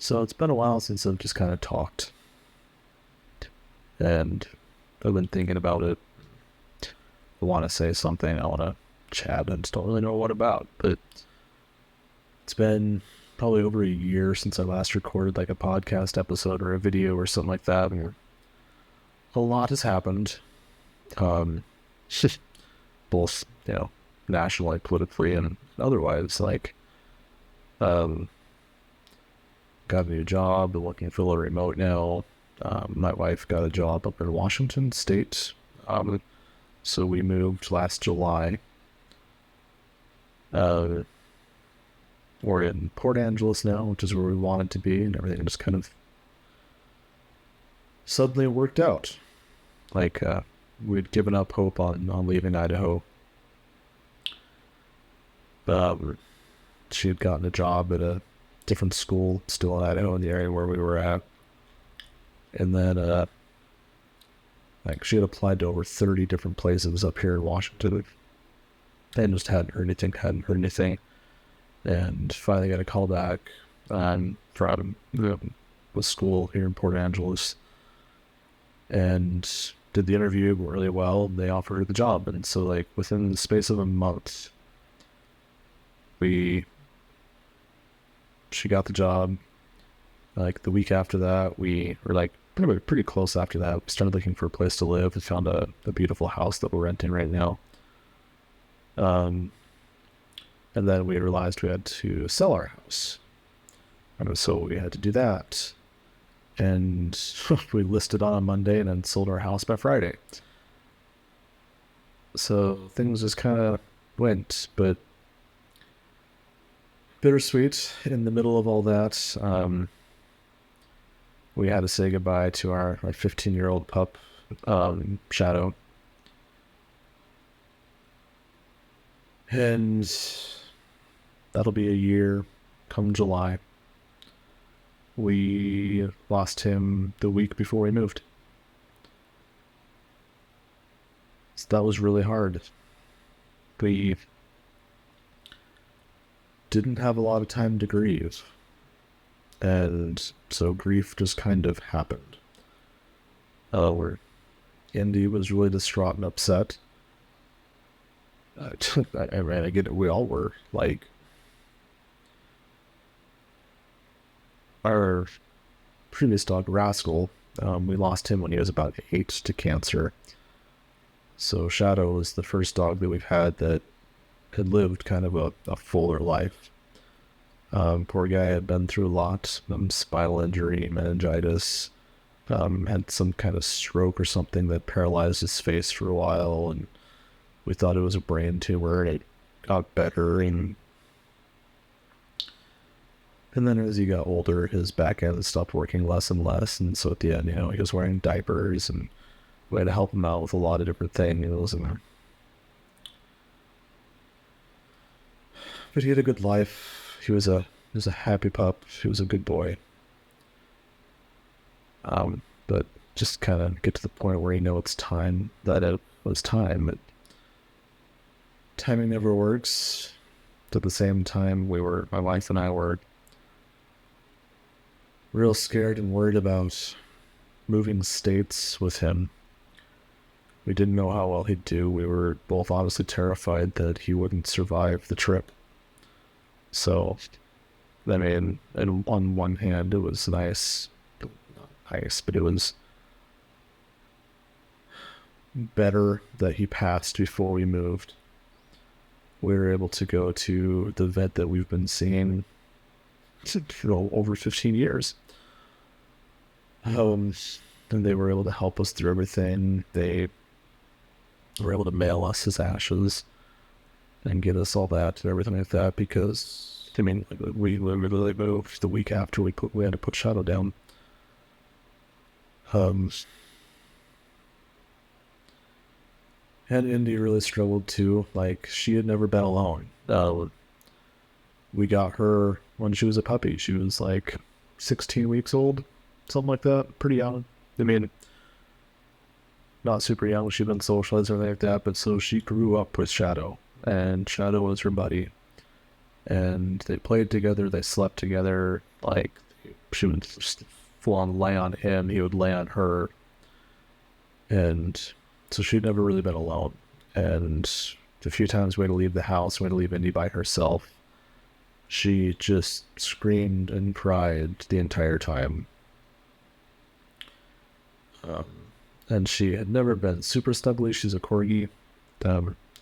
So it's been a while since I've just kind of talked, and I've been thinking about it. I want to say something, I want to chat, and just don't really know what about. But it's been probably over a year since I last recorded like a podcast episode or a video or something like that. And a lot has happened, um, both nationally, politically, and otherwise. Like, um, got a new job, been working fully remote now. My wife got a job up in Washington State. So we moved last July. Uh, we're in Port Angeles now, which is where we wanted to be, and everything just kind of suddenly worked out. Like, we'd given up hope on leaving Idaho. She had gotten a job at a different school, still in Idaho, in the area where we were at. And then, like, she had applied to over 30 different places up here in Washington and just hadn't heard anything. And finally got a call back from the school here in Port Angeles and did the interview really well. They offered her the job. And so, like, within the space of a month, she got the job. Like, the week after that, we were like pretty close after that. We started looking for a place to live. We found a beautiful house that we're renting right now. And then we realized we had to sell our house. And so we had to do that. And we listed on a Monday and then sold our house by Friday. So things just kind of went, but bittersweet in the middle of all that. We had to say goodbye to our 15-year-old pup, Shadow. And that'll be a year come July. We lost him the week before we moved. So that was really hard. We didn't have a lot of time to grieve. And so grief just kind of happened. Where Indy was really distraught and upset. I get it, we all were. Like, our previous dog, Rascal, we lost him when he was about 8 to cancer. So Shadow was the first dog that we've had that had lived kind of a fuller life. Poor guy had been through a lot, spinal injury, meningitis, had some kind of stroke or something that paralyzed his face for a while, and we thought it was a brain tumor, and it got better, and then as he got older, his back end stopped working less and less, and so at the end, he was wearing diapers, and we had to help him out with a lot of different things, but he had a good life. He was a happy pup. He was a good boy. But just kind of get to the point where it's time, that it was time. But timing never works. At the same time, my wife and I were real scared and worried about moving states with him. We didn't know how well he'd do. We were both honestly terrified that he wouldn't survive the trip. So, I mean, and on one hand, it was nice, but it was better that he passed before we moved. We were able to go to the vet that we've been seeing, over 15 years. And they were able to help us through everything. They were able to mail us his ashes and get us all that and everything like that, because we literally moved the week after we had to put Shadow down. And Indy really struggled too. Like, she had never been alone. We got her when she was a puppy. She was like 16 weeks old, something like that. Pretty young. Not super young. She'd been socialized or anything like that, but so she grew up with Shadow. And Shadow was her buddy. And they played together, they slept together, like, she would just full on lay on him, he would lay on her, and so she'd never really been alone. And the few times we had to leave the house, we had to leave Indy by herself, she just screamed and cried the entire time. And she had never been super snuggly. She's a corgi,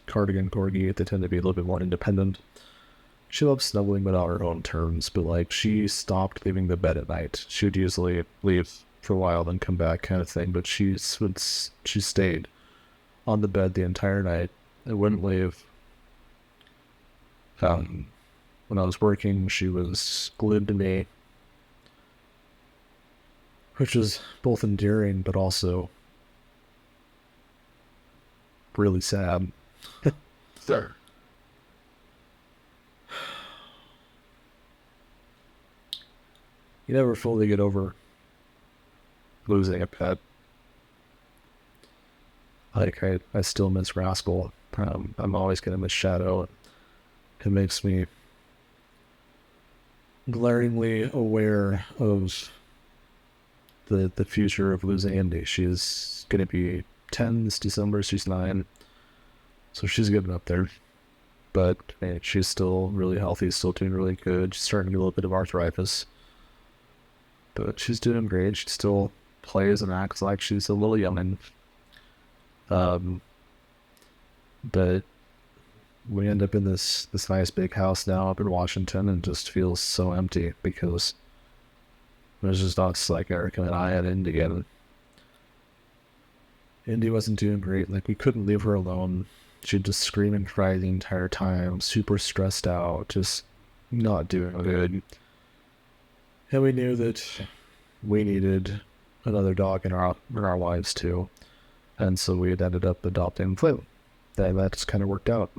cardigan corgi. They tend to be a little bit more independent. She loves snuggling, but on her own terms. But like, she stopped leaving the bed at night. She would usually leave for a while, then come back, kind of thing. But she stayed on the bed the entire night and wouldn't leave. When I was working, she was glued to me, which was both endearing but also really sad. Sir. You never fully get over losing a pet. Like, I still miss Rascal. I'm always going to miss Shadow. It makes me glaringly aware of the future of losing Indy. She's going to be 10 this December. She's 9. So she's getting up there. But man, she's still really healthy, still doing really good. She's starting to get a little bit of arthritis. But she's doing great. She still plays and acts like she's a little youngin'. But we end up in this nice big house now up in Washington, and just feels so empty because there's just us, like Erica and I, and Indy, and Indy wasn't doing great. Like, we couldn't leave her alone. She'd just scream and cry the entire time, super stressed out, just not doing good. And we knew that we needed another dog in our lives too. And so we had ended up adopting Flynn. That just kind of worked out.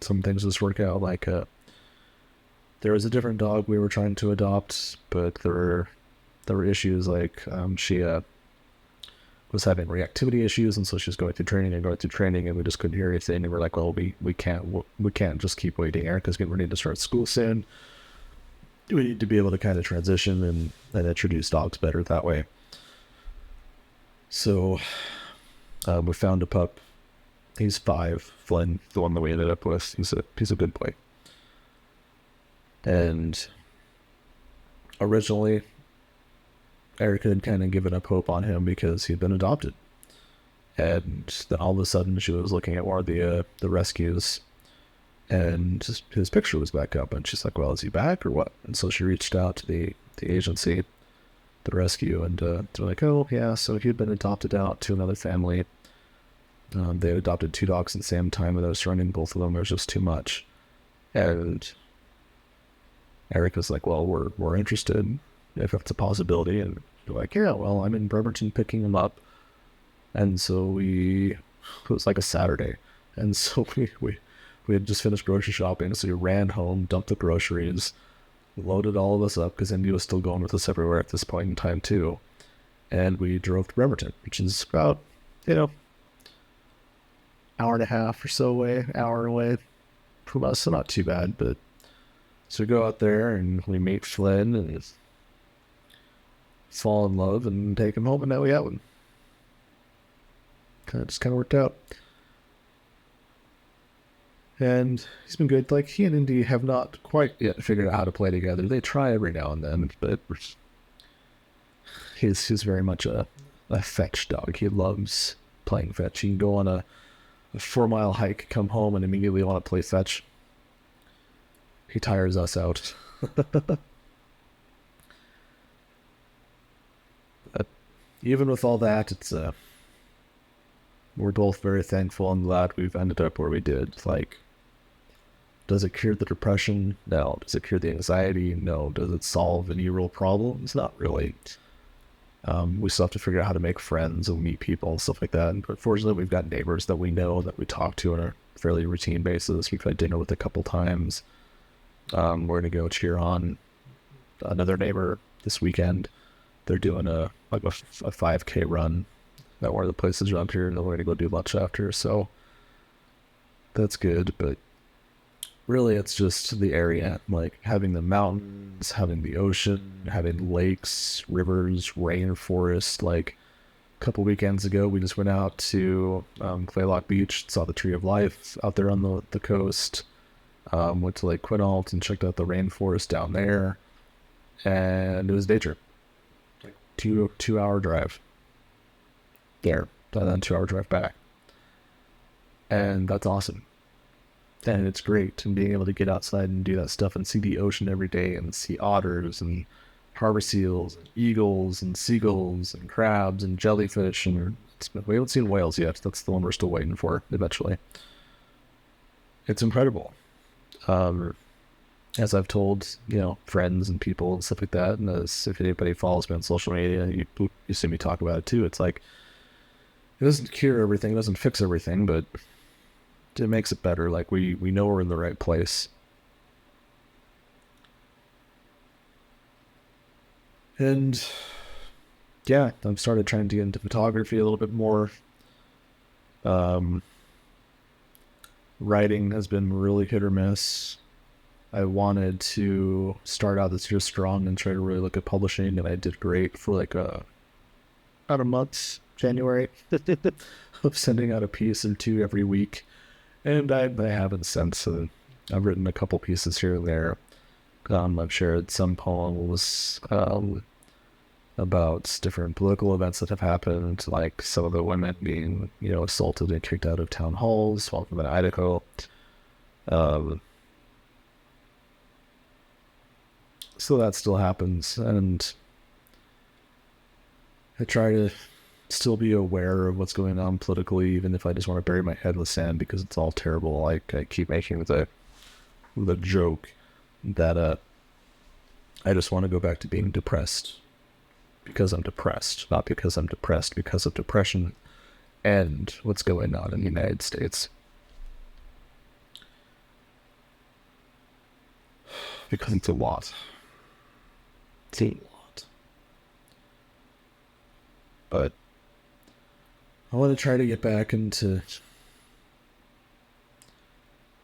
Some things just work out. Like, there was a different dog we were trying to adopt, but there were issues. Like, she was having reactivity issues, and so she was going through training, and we just couldn't hear anything. And we're like, well, we can't just keep waiting. Erica's getting ready to start school soon. We need to be able to kind of transition and introduce dogs better that way. So we found a pup. He's 5, Flynn, the one that we ended up with. He's a good boy. And originally, Erica had kind of given up hope on him because he'd been adopted. And then all of a sudden, she was looking at one of the rescues, and his picture was back up, and she's like, well, is he back or what? And so she reached out to the agency, the rescue, and they're like, oh, yeah, so he had been adopted out to another family. They had adopted 2 dogs at the same time, and I was surrounding both of them. It was just too much. And Erica's like, well, we're interested if it's a possibility. And they're like, yeah, well, I'm in Bremerton picking him up. And so it was like a Saturday. And so we had just finished grocery shopping, so we ran home, dumped the groceries, loaded all of us up, because Indy was still going with us everywhere at this point in time too. And we drove to Bremerton, which is about, hour and a half or so hour away from us, so not too bad. But so we go out there and we meet Flynn and fall in love and take him home, and now we have him. Just kind of worked out. And he's been good. Like, he and Indy have not quite yet figured out how to play together. They try every now and then, but he's very much a fetch dog. He loves playing fetch. He can go on a 4-mile hike, come home, and immediately want to play fetch. He tires us out. But even with all that, it's we're both very thankful and glad we've ended up where we did. Like, does it cure the depression? No. Does it cure the anxiety? No. Does it solve any real problems? Not really. We still have to figure out how to make friends and meet people and stuff like that. But fortunately, we've got neighbors that we know, that we talk to on a fairly routine basis. We've had dinner with a couple times. We're going to go cheer on another neighbor this weekend. They're doing a 5K run at one of the places around here, and then we're going to go do lunch after. So that's good. But really it's just the area, like having the mountains, having the ocean, having lakes, rivers, rainforest. Like a couple weekends ago, we just went out to Claylock Beach, saw the Tree of Life out there on the coast. Went to Lake Quinault and checked out the rainforest down there, and it was a day trip. Like two hour drive there, and then 2 hour drive back, and that's awesome. And it's great, and being able to get outside and do that stuff and see the ocean every day and see otters and harbor seals and eagles and seagulls and crabs and jellyfish. And we haven't seen whales yet. That's the one we're still waiting for eventually. It's incredible. As I've told, friends and people and stuff like that, and as if anybody follows me on social media, you see me talk about it too. It's like, it doesn't cure everything, it doesn't fix everything, but it makes it better. Like we know we're in the right place. And yeah, I've started trying to get into photography a little bit more. Writing has been really hit or miss. I wanted to start out this year strong and try to really look at publishing, and I did great for like about a month, January, of sending out a piece or two every week. And I haven't since. I've written a couple pieces here and there. I've shared some poems about different political events that have happened, like some of the women being, assaulted and kicked out of town halls while from Idaho. So that still happens, and I try to still be aware of what's going on politically, even if I just want to bury my head in the sand because it's all terrible. Like I keep making the joke that I just want to go back to being depressed because I'm depressed, not because I'm depressed because of depression and what's going on in the United States. Because it's a lot. It's a lot. But I want to try to get back into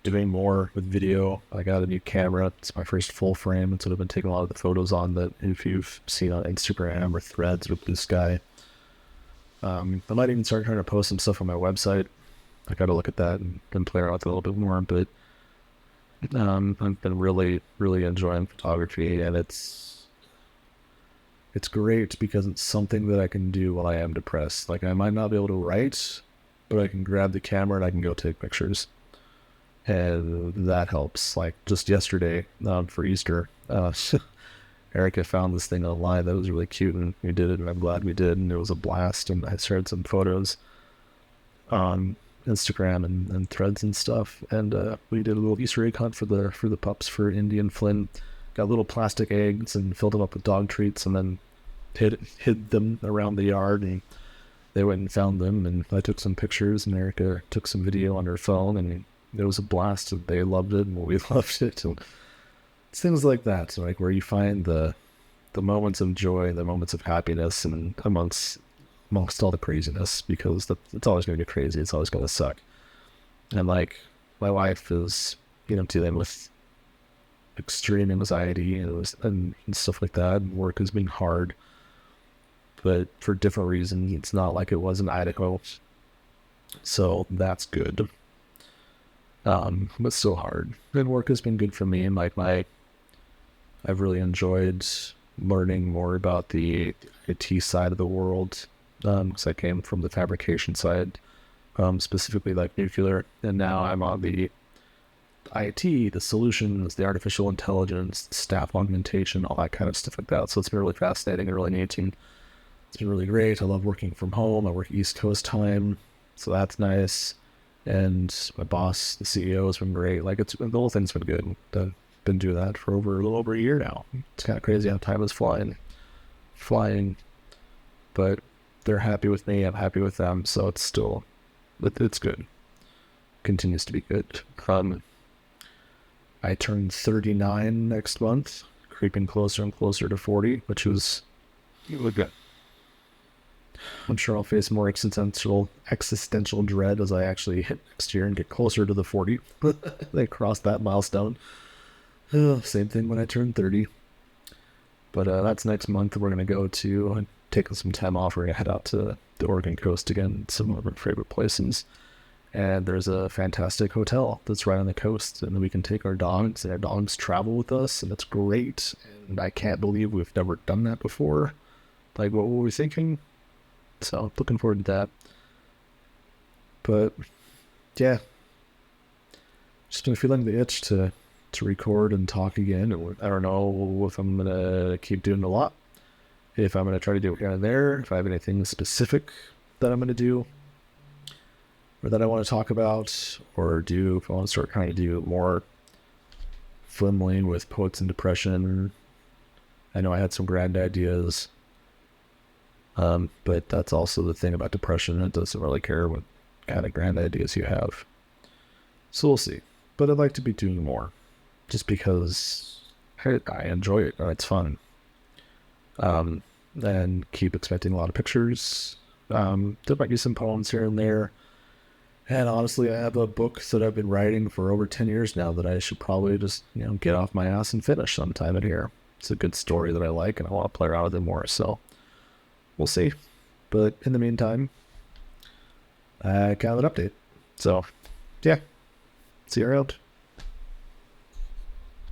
doing more with video. I got a new camera. It's my first full frame. It's what I've been taking a lot of the photos on that if you've seen on Instagram or Threads with this guy. I might even start trying to post some stuff on my website. I got to look at that and play around with it a little bit more. But I've been really, really enjoying photography, and it's great because it's something that I can do while I am depressed. Like I might not be able to write, but I can grab the camera and I can go take pictures. And that helps. Like just yesterday, for Easter, Erica found this thing online that was really cute, and we did it, and I'm glad we did, and it was a blast. And I shared some photos on Instagram and Threads and stuff, and we did a little Easter egg hunt for the pups for Indy and Flynn. Got little plastic eggs and filled them up with dog treats, and then hid them around the yard, and they went and found them, and I took some pictures, and Erica took some video on her phone, and it was a blast. They loved it, and we loved it. And it's things like that, so like where you find the moments of joy, the moments of happiness, and amongst all the craziness, because it's always going to get crazy. It's always going to suck. And like my wife is, dealing with extreme anxiety and stuff like that. And work has been hard, but for different reasons. It's not like it was in Idaho, so that's good. But still hard. And work has been good for me, and like I've really enjoyed learning more about the IT side of the world, because I came from the fabrication side, specifically like nuclear, and now I'm on the IT, the solutions, the artificial intelligence, staff augmentation, all that kind of stuff like that. So it's been really fascinating and really neat. And it's been really great. I love working from home. I work East Coast time, so that's nice. And my boss, the CEO, has been great. Like the whole thing's been good. I've been doing that for a little over a year now. It's kind of crazy how time is flying. But they're happy with me. I'm happy with them. So it's good. Continues to be good. I turned 39 next month, creeping closer and closer to 40, which was good. I'm sure I'll face more existential dread as I actually hit next year and get closer to the 40. They cross that milestone. Same thing when I turn 30. But that's next month. We're going to go to, taking some time off. We're going to head out to the Oregon coast again, some of our favorite places. And there's a fantastic hotel that's right on the coast. And we can take our dogs, and our dogs travel with us. And it's great. And I can't believe we've never done that before. Like, what were we thinking? So, looking forward to that. But, yeah. Just been feeling the itch to record and talk again. And I don't know if I'm going to keep doing a lot. If I'm going to try to do it here and there. If I have anything specific that I'm going to do. Or that I want to talk about. Or do, if I want to start trying to do more flimling with poets and depression. I know I had some grand ideas. But that's also the thing about depression. It doesn't really care what kind of grand ideas you have. So we'll see. But I'd like to be doing more. Just because I enjoy it and it's fun. And keep expecting a lot of pictures. There might be some poems here and there. And honestly, I have a book that I've been writing for over 10 years now that I should probably just, get off my ass and finish sometime in here. It's a good story that I like and I want to play around with it more. So we'll see. But in the meantime, I got an update. So, yeah. See you around.